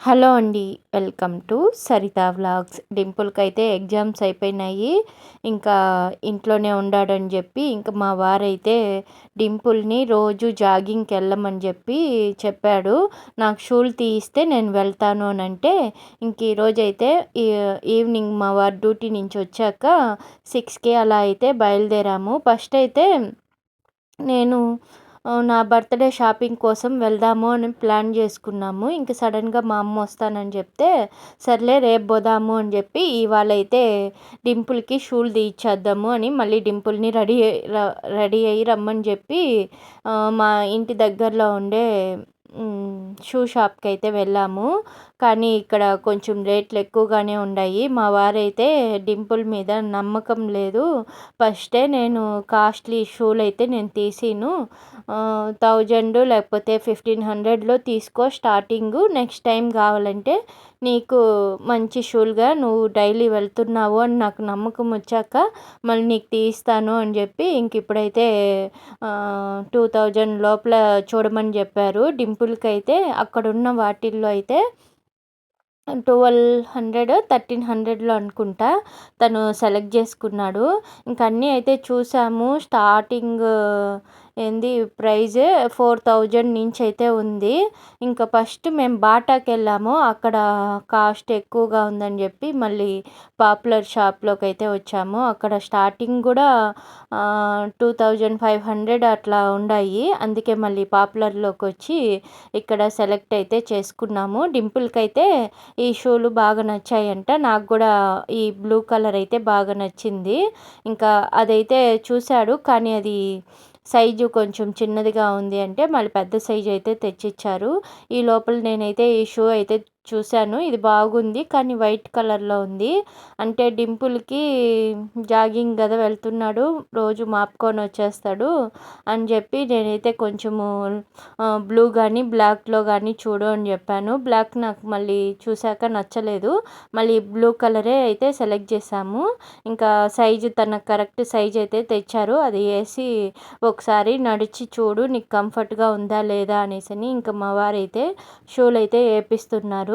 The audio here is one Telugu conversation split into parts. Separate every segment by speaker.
Speaker 1: హలో అండి. Welcome to Saritha vlogs. డింపుల్‌కైతే ఎగ్జామ్స్ అయిపోయినాయి. ఇంకా ఇంట్లోనే ఉన్నాడని చెప్పి ఇంక మా వారైతే డింపుల్‌ని రోజు జాగింగ్‌కి వెళ్ళమని చెప్పాడు. నాకు షూలు తీయిస్తే నేను వెళ్తాను అనంటే ఇంక ఈరోజైతే ఈవినింగ్ మా వారు డ్యూటీ నుంచి వచ్చాక 6కి అలా అయితే బయలుదేరాము. ఫస్ట్ అయితే నేను నా బర్త్‌డే షాపింగ్ కోసం వెళ్దాము అని ప్లాన్ చేసుకున్నాము. ఇంక సడన్‌గా మా అమ్మ వస్తానని చెప్తే, సర్లే రేపు పోదాము అని చెప్పి ఇవాళైతే డింపుల్‌కి షూలు తీయిచ్చేద్దాము అని మళ్ళీ డింపుల్‌ని రెడీ అయ్యి రమ్మని చెప్పి మా ఇంటి దగ్గరలో ఉండే షూ షాప్‌కి అయితే వెళ్ళాము. కానీ ఇక్కడ కొంచెం రేట్లు ఎక్కువగానే ఉన్నాయి. మా వారైతే డింపుల్ మీద నమ్మకం లేదు. ఫస్టే నేను కాస్ట్లీ షూలు అయితే నేను తీసిను. 1000 లేకపోతే 1500లో తీసుకో స్టార్టింగు. నెక్స్ట్ టైం కావాలంటే నీకు మంచి షూలుగా నువ్వు డైలీ వెళ్తున్నావు అని నాకు నమ్మకం వచ్చాక మళ్ళీ నీకు తీయిస్తాను అని చెప్పి ఇంక ఇప్పుడైతే 2000 లోపల చూడమని చెప్పారు. డింపుల్‌కి అయితే అక్కడున్న వాటిల్లో అయితే 1200, 1300లో అనుకుంటా తను సెలెక్ట్ చేసుకున్నాడు. ఇంక అన్నీ అయితే చూసాము. స్టార్టింగ్ ప్రైజ్ 4000 నుంచి అయితే ఉంది. ఇంకా ఫస్ట్ మేము బాటాకి వెళ్ళాము. అక్కడ కాస్ట్ ఎక్కువగా ఉందని చెప్పి మళ్ళీ పాపులర్ షాప్లోకి అయితే వచ్చాము. అక్కడ స్టార్టింగ్ కూడా 2500 అట్లా ఉన్నాయి. అందుకే మళ్ళీ పాపులర్లోకి వచ్చి ఇక్కడ సెలెక్ట్ అయితే చేసుకున్నాము. డింపుల్‌కి అయితే ఈ షూలు బాగా నచ్చాయంట. నాకు కూడా ఈ బ్లూ కలర్ అయితే బాగా నచ్చింది. ఇంకా అదైతే చూశాడు. కానీ అది సైజు కొంచెం చిన్నదిగా ఉంది అంటే మళ్ళీ పెద్ద సైజు అయితే తెచ్చిచ్చారు. ఈ లోపల నేనైతే ఈ షూ అయితే చూశాను. ఇది బాగుంది. కానీ వైట్ కలర్‌లో ఉంది. అంటే డింపుల్‌కి జాగింగ్ కదా వెళ్తున్నాడు. రోజు మాపుకొని వచ్చేస్తాడు అని చెప్పి నేనైతే కొంచెము బ్లూ కానీ బ్లాక్‌లో కానీ చూడు అని చెప్పాను. బ్లాక్ నాకు మళ్ళీ చూశాక నచ్చలేదు. మళ్ళీ బ్లూ కలరే అయితే సెలెక్ట్ చేశాము. ఇంకా సైజు తనకు కరెక్ట్ సైజ్ అయితే తెచ్చారు. అది వేసి ఒకసారి నడిచి చూడు నీకు కంఫర్ట్‌గా ఉందా లేదా అనేసని ఇంకా మా వారైతే షూలు అయితే వేపిస్తున్నారు.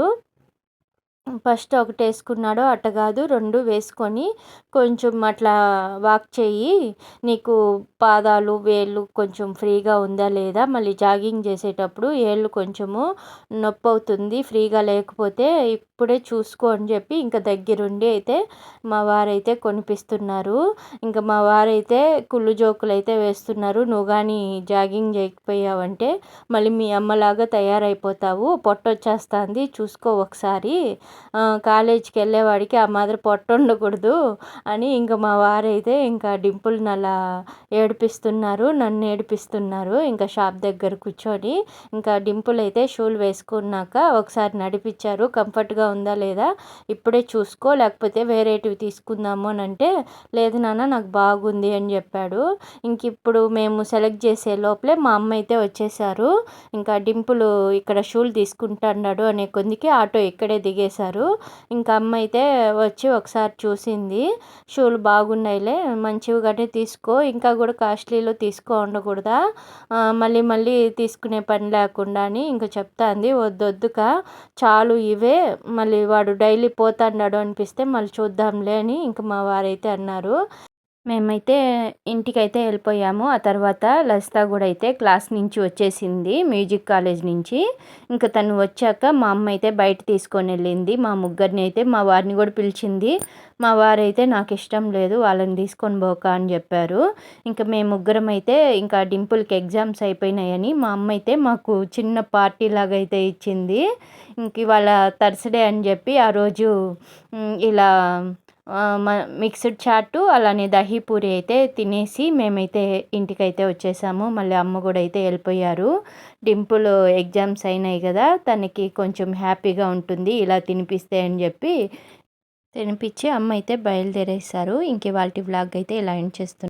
Speaker 1: ఫస్ట్ ఒకటి వేసుకున్నాడు. అట్ట కాదు 2 వేసుకొని కొంచెం అట్లా వాక్ చెయ్యి. నీకు పాదాలు, వేళ్ళు కొంచెం ఫ్రీగా ఉందా లేదా, మళ్ళీ జాగింగ్ చేసేటప్పుడు ఏళ్ళు కొంచెము నొప్పవుతుంది ఫ్రీగా లేకపోతే ఇప్పుడే చూసుకో అని చెప్పి ఇంకా దగ్గరుండి అయితే మా వారైతే కొనిపిస్తున్నారు. ఇంకా మా వారైతే కుళ్ళు జోకులు అయితే వేస్తున్నారు. నువ్వు కానీ జాగింగ్ చేయకపోయావంటే మళ్ళీ మీ అమ్మలాగా తయారైపోతావు. పొట్టొచ్చేస్తుంది చూసుకో ఒకసారి. కాలేజీకి వెళ్ళేవాడికి ఆ మాదిరి పొట్ట ఉండకూడదు అని ఇంకా మా వారైతే ఇంకా డింపుల్ని అలా ఏడిపిస్తున్నారు. నన్ను ఏడిపిస్తున్నారు. ఇంకా షాప్ దగ్గర కూర్చొని ఇంకా డింపుల్ అయితే షూలు వేసుకున్నాక ఒకసారి నడిపించారు. కంఫర్ట్గా ఉందా లేదా ఇప్పుడే చూసుకో లేకపోతే వేరేటివి తీసుకుందాము అని అంటే, లేదు నాన్న నాకు బాగుంది అని చెప్పాడు. ఇంక ఇప్పుడు మేము సెలెక్ట్ చేసే లోపలే మా అమ్మ అయితే వచ్చేసారు. ఇంకా డింపుల్ ఇక్కడ షూలు తీసుకుంటున్నాడు అనే కొద్దికి ఆటో ఇక్కడే దిగేశారు. ఇంకా అమ్మ అయితే వచ్చి ఒకసారి చూసింది. షూలు బాగున్నాయిలే మంచివిగానే తీసుకో, ఇంకా కూడా కాస్ట్లీలో ఉండకూడదా, మళ్ళీ మళ్ళీ తీసుకునే పని లేకుండా అని ఇంకా చెప్తాంది. వద్దొద్దుక చాలు ఇవే, మళ్ళీ వాడు డైలీ పోతాన్నాడు అనిపిస్తే మళ్ళీ చూద్దాంలే అని ఇంక మా వారైతే అన్నారు. మేమైతే ఇంటికైతే వెళ్ళిపోయాము. ఆ తర్వాత లసిత కూడా అయితే క్లాస్ నుంచి వచ్చేసింది మ్యూజిక్ కాలేజ్ నుంచి. ఇంకా తను వచ్చాక మా అమ్మ అయితే బయట తీసుకొని వెళ్ళింది మా ముగ్గురిని అయితే. మా వారిని కూడా పిలిచింది. మా వారైతే నాకు ఇష్టం లేదు వాళ్ళని తీసుకొని పోక అని చెప్పారు. ఇంకా మేము ముగ్గురం అయితే ఇంకా డింపుల్కి ఎగ్జామ్స్ అయిపోయినాయని మా అమ్మ అయితే మాకు చిన్న పార్టీ లాగా అయితే ఇచ్చింది. ఇంక ఇవాళ థర్స్డే అని చెప్పి ఆ రోజు ఇలా మిక్స్డ్ చాటు అలానే దహీ పూరి అయితే తినేసి మేమైతే ఇంటికైతే వచ్చేసాము. మళ్ళీ అమ్మ కూడా అయితే వెళ్ళిపోయారు. డింపుల్ ఎగ్జామ్స్ అయినాయి కదా, తనకి కొంచెం హ్యాపీగా ఉంటుంది ఇలా తినిపిస్తే అని చెప్పి తినిపించి అమ్మ అయితే బయలుదేరేశారు. ఇంక ఇవాల్టి వ్లాగ్ అయితే ఇలా ఎండ్ చేస్తున్నాను.